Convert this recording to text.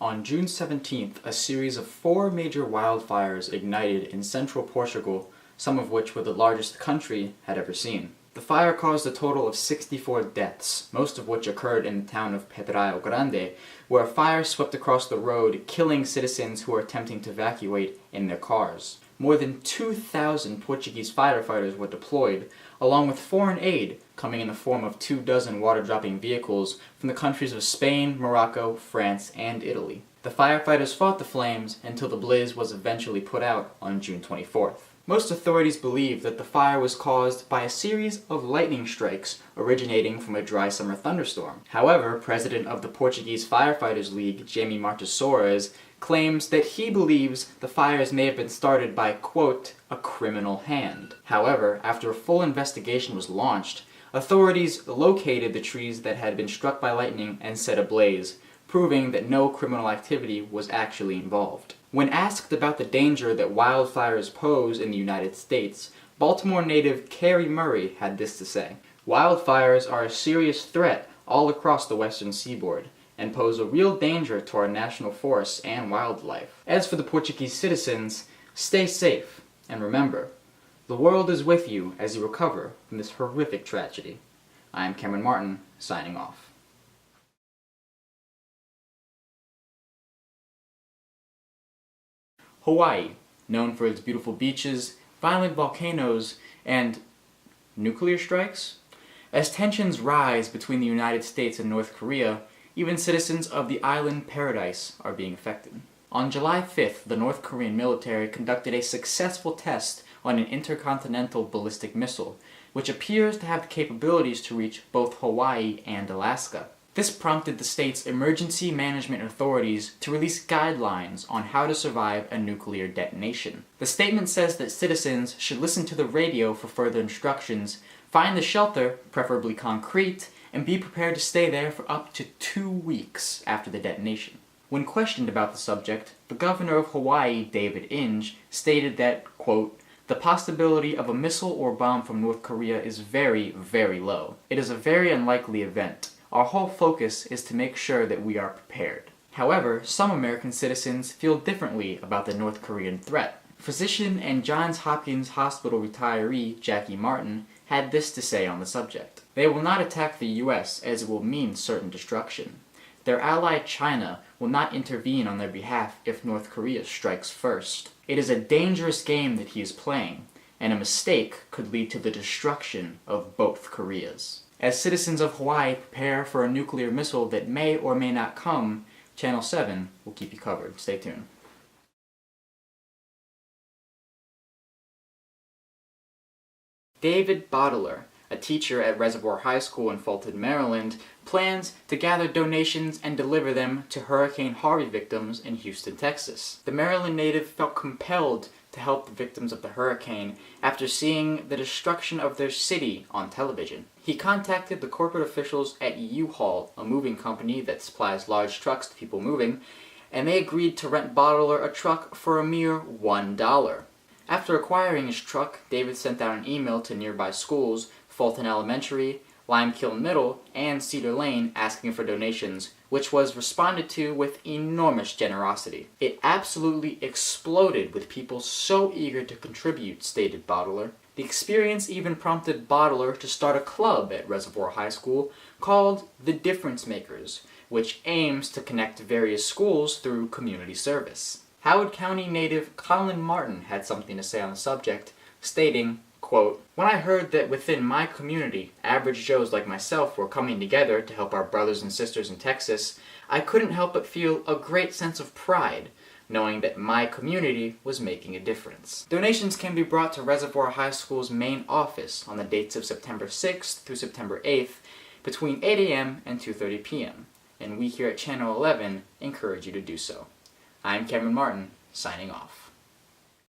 On June 17th, a series of 4 major wildfires ignited in central Portugal, some of which were the largest the country had ever seen. The fire caused a total of 64 deaths, most of which occurred in the town of Pedral Grande, where a fire swept across the road, killing citizens who were attempting to evacuate in their cars. More than 2,000 Portuguese firefighters were deployed, along with foreign aid coming in the form of 24 water-dropping vehicles from the countries of Spain, Morocco, France, and Italy. The firefighters fought the flames until the blaze was eventually put out on June 24th. Most authorities believe that the fire was caused by a series of lightning strikes originating from a dry summer thunderstorm. However, president of the Portuguese Firefighters League, Jaime Martins Soares, claims that he believes the fires may have been started by, quote, a criminal hand. However, after a full investigation was launched, authorities located the trees that had been struck by lightning and set ablaze, proving that no criminal activity was actually involved. When asked about the danger that wildfires pose in the United States, Baltimore native Carrie Murray had this to say: "Wildfires are a serious threat all across the western seaboard, and pose a real danger to our national forests and wildlife. As for the Portuguese citizens, stay safe, and remember, the world is with you as you recover from this horrific tragedy." I am Cameron Martin, signing off. Hawaii, known for its beautiful beaches, violent volcanoes, and nuclear strikes? As tensions rise between the United States and North Korea, even citizens of the island paradise are being affected. On July 5th, the North Korean military conducted a successful test on an intercontinental ballistic missile, which appears to have the capabilities to reach both Hawaii and Alaska. This prompted the state's emergency management authorities to release guidelines on how to survive a nuclear detonation. The statement says that citizens should listen to the radio for further instructions, find a shelter, preferably concrete, and be prepared to stay there for up to 2 weeks after the detonation. When questioned about the subject, the governor of Hawaii, David Inge, stated that, quote, "The possibility of a missile or bomb from North Korea is very, very low. It is a very unlikely event. Our whole focus is to make sure that we are prepared." However, some American citizens feel differently about the North Korean threat. Physician and Johns Hopkins Hospital retiree Jackie Martin had this to say on the subject: "They will not attack the US as it will mean certain destruction. Their ally China will not intervene on their behalf if North Korea strikes first. It is a dangerous game that he is playing, and a mistake could lead to the destruction of both Koreas." As citizens of Hawaii prepare for a nuclear missile that may or may not come, Channel 7 will keep you covered. Stay tuned. David Bottler, a teacher at Reservoir High School in Fulton, Maryland, plans to gather donations and deliver them to Hurricane Harvey victims in Houston, Texas. The Maryland native felt compelled to help the victims of the hurricane after seeing the destruction of their city on television. He contacted the corporate officials at U-Haul, a moving company that supplies large trucks to people moving, and they agreed to rent Bottler a truck for a mere $1. After acquiring his truck, David sent out an email to nearby schools, Fulton Elementary, Limekiln Middle, and Cedar Lane, asking for donations, which was responded to with enormous generosity. "It absolutely exploded with people so eager to contribute," stated Bottler. The experience even prompted Bottler to start a club at Reservoir High School called the Difference Makers, which aims to connect various schools through community service. Howard County native Colin Martin had something to say on the subject, stating, quote, "When I heard that within my community, average Joes like myself were coming together to help our brothers and sisters in Texas, I couldn't help but feel a great sense of pride, knowing that my community was making a difference." Donations can be brought to Reservoir High School's main office on the dates of September 6th through September 8th between 8 a.m. and 2:30 p.m., and we here at Channel 11 encourage you to do so. I'm Cameron Martin, signing off.